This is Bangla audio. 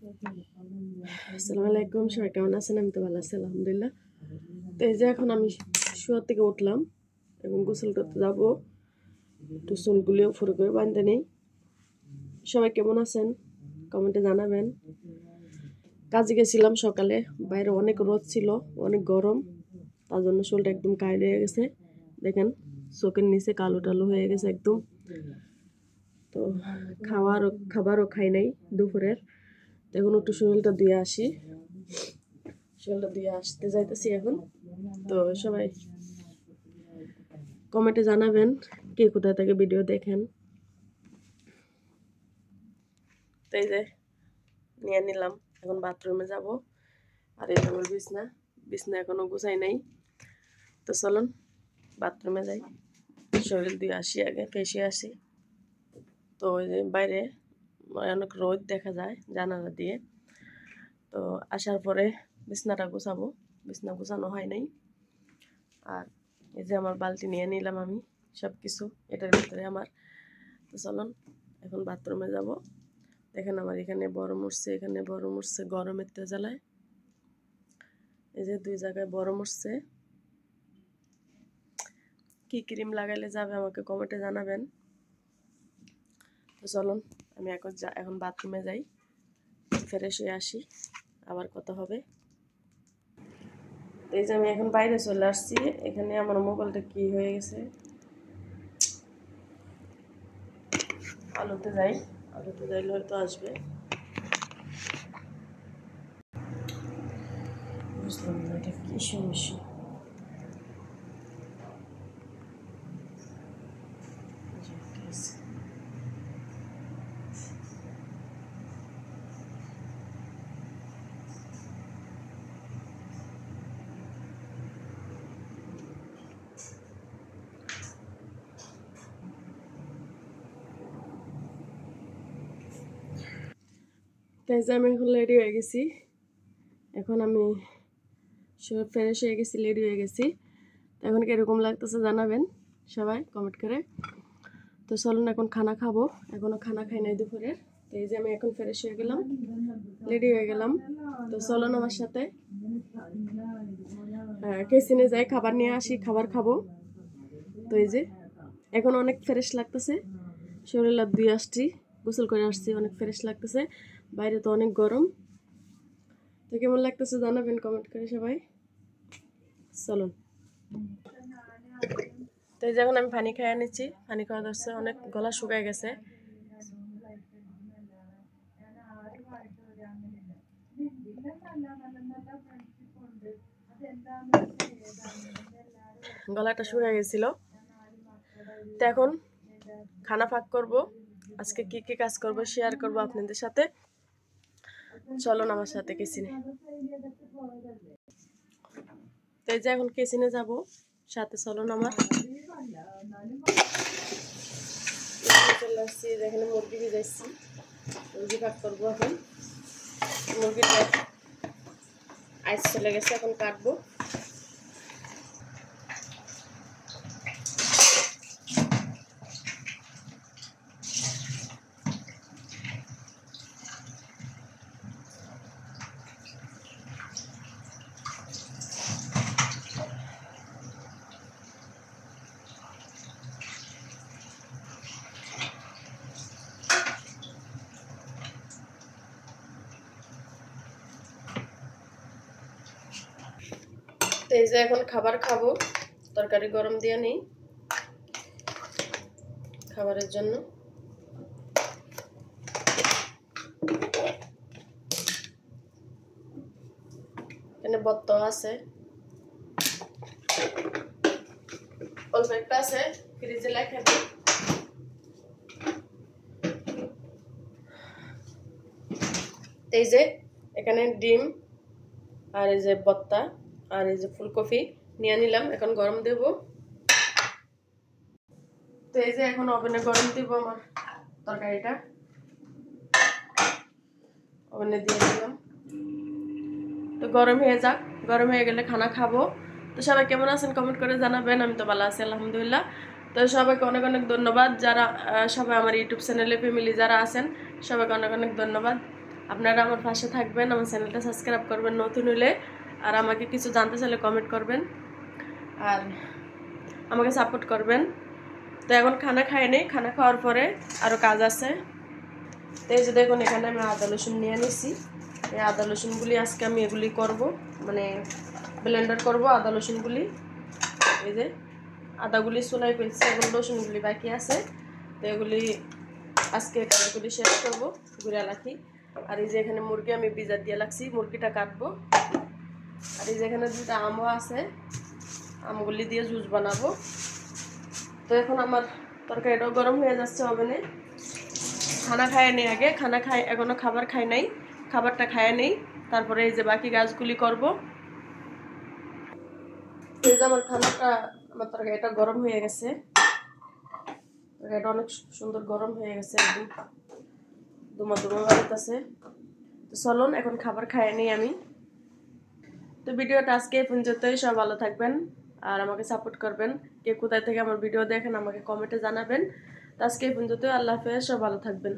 আসসালামু আলাইকুম, সবাই কেমন আছেন? আমি তো ভালো আছি আলহামদুলিল্লাহ। তো এই যে এখন আমি শোয়ার থেকে উঠলাম, এখন গোসল করতে যাবো। একটু চুলগুলিও ফুরো করে বাঁধতে নেই। সবাই কেমন আছেন কমেন্টে জানাবেন। কাজে গেছিলাম সকালে, বাইরে অনেক রোদ ছিল, অনেক গরম, তার জন্য চুলটা একদম কালো হয়ে গেছে। দেখেন চোখের নিচে কালো টালো হয়ে গেছে একদম। তো খাবারও খাই নাই দুপুরের। এখন একটু শরীরটা ধুয়ে আসি, শরীরটা ধুয়ে আসতে যাইতেছি এখন। তো সবাই কমেন্টে জানাবেন কে কোথায় থেকে ভিডিও দেখেন। তো এই যে নিয়ে নিলাম, এখন বাথরুমে যাব। আর এই আমার বিছনা এখনো গুছাই নাই। তো চলুন বাথরুমে যাই, শরীর ধুয়ে আসি, আগে ফেসে আসি। তো ওই যে বাইরে অনেক রোদ দেখা যায় জানালা দিয়ে। তো আসার পরে বিছনাটা গুছাবো, বিছনা গুছানো হয় নাই। আর এই যে আমার বালতি নিয়ে নিলাম আমি সব কিছু এটার ভিতরে আমার। তো চলুন এখন বাথরুমে যাব। দেখেন আমার এখানে বড় মরছে, এখানে বড় মরছে, গরমের তেজালায় এই যে দুই জায়গায় বড় মরছে। কি ক্রিম লাগাইলে যাবে আমাকে কমেন্টে জানাবেন। তো চলুন আমি এখন বাথরুমে যাই, ফ্রেশ হয়ে আসি, আবার কথা হবে। এই যে আমি এখন বাইরে চলে আসছি, এখানে আমার মোবাইলটা কি হয়ে গেছে। আলোতে যাইলে হয়তো আসবে, বুঝলাম না এটা কি সমস্যা। তাই যে আমি এখন রেডি হয়ে গেছি, এখন আমি সব ফ্রেশ হয়ে গেছি, রেডি হয়ে গেছি। এখন কিরকম লাগতেছে জানাবেন সবাই কমেন্ট করে। তো চলুন এখন খানা খাবো, এখনো খানা খাই নাই দুপুরের। তো এই যে আমি এখন ফ্রেশ হয়ে গেলাম, রেডি হয়ে গেলাম। তো চলুন আমার সাথে কিচেনে যাই, খাবার নিয়ে আসি, খাবার খাবো। তো এই যে এখন অনেক ফ্রেশ লাগতেছে, শরীর ধুয়ে আসছি, গোসল করে আসছি, অনেক ফ্রেশ লাগতেছে। বাইরে তো অনেক গরম। তো কেমন লাগতেছে জানাবেন কমেন্ট করে সবাই। চলুন। তো এই যখন আমি পানি খাইয়ে নিচ্ছি, পানি খাওয়া ধরছে, অনেক গলা শুকায় গেছে। গলাটা শুকায় গেছিল। তো এখন খানা পাক করব, আজকে কি কি কাজ করব শেয়ার করব আপনাদের সাথে। চলুন আমার সাথে কিচেনে। তো এই যে এখন কিচেনে যাব, সাথে চলুন আমার। চলে আসছি, এখানে মুরগি ভিজাইছি, মুরগি পাক করবো এখন। মুরগিটা আইস চলে গেছে, এখন কাটবো। তো এই যে এখন খাবার খাবো, তরকারি গরম দিয়ে নেই খাবারের জন্য। এখানে বত্ত আছে, অল্প একটা আছে, ফ্রিজে রেখে দিই। এই যে এখানে ডিম আর এই যে বত্তা আর এই যে ফুলকপি নিয়ে নিলাম, এখন গরম দেব। তো এই যে এখন ওভেনে গরম দিব আমার তরকারিটা, ওভেনে দিয়ে দিলাম। তো গরম হয়ে যাক, গরম হয়ে গেলে খানা খাবো। তো সবাই কেমন আছেন কমেন্ট করে জানাবেন। আমি তো ভালো আছি আলহামদুলিল্লাহ। তো সবাইকে অনেক অনেক ধন্যবাদ, যারা সবাই আমার ইউটিউব চ্যানেলে ফ্যামিলি যারা আছেন সবাইকে অনেক অনেক ধন্যবাদ। আপনারা আমার পাশে থাকবেন, আমার চ্যানেলটা সাবস্ক্রাইব করবেন নতুন হলে, আর আমাকে কিছু জানতে চাইলে কমেন্ট করবেন আর আমাকে সাপোর্ট করবেন। তো এখন খানা খাই নেই, খানা খাওয়ার পরে আরও কাজ আছে। তো এই যে দেখুন এখানে আমি আদা রসুন নিয়ে নিছি। এই আদা রসুনগুলি আজকে আমি এগুলি করব, মানে ব্লেন্ডার করব আদা রসুনগুলি। এই যে আদাগুলি চুলাই ফেলছি, এখন রসুনগুলি বাকি আছে। তো এগুলি আজকে কাজগুলি শেষ করবো গুঁড়া লাখি। আর এই যে এখানে মুরগি আমি বিজার দিয়ে লাগছি, মুরগিটা কাটবো। আর এই যে এখানে দুটা আমও আছে, আমগুলি দিয়ে জুস বানাবো। তো এখন আমার তরকারিটাও গরম হয়ে যাচ্ছে ওভেনে। খানা খায় নেই আগে, খানা খাই এখনো খাবার খাই নাই, খাবারটা খায় নেই, তারপরে এই যে বাকি কাজগুলি করব। এই যে আমার খানাটা, আমার তরকারিটা গরম হয়ে গেছে, তরকারিটা অনেক সুন্দর গরম হয়ে গেছে, একদম দুমা দুমা বাড়িতেছে। তো চলুন এখন খাবার খায় নেই আমি। তো ভিডিওটা আজকে এই পর্যন্তই, সব ভালো থাকবেন আর আমাকে সাপোর্ট করবেন। কে কোথায় থেকে আমার ভিডিও দেখেন আমাকে কমেন্টে জানাবেন। তো আজকে এই পর্যন্তই, আল্লাহ হাফেজ, সব ভালো থাকবেন।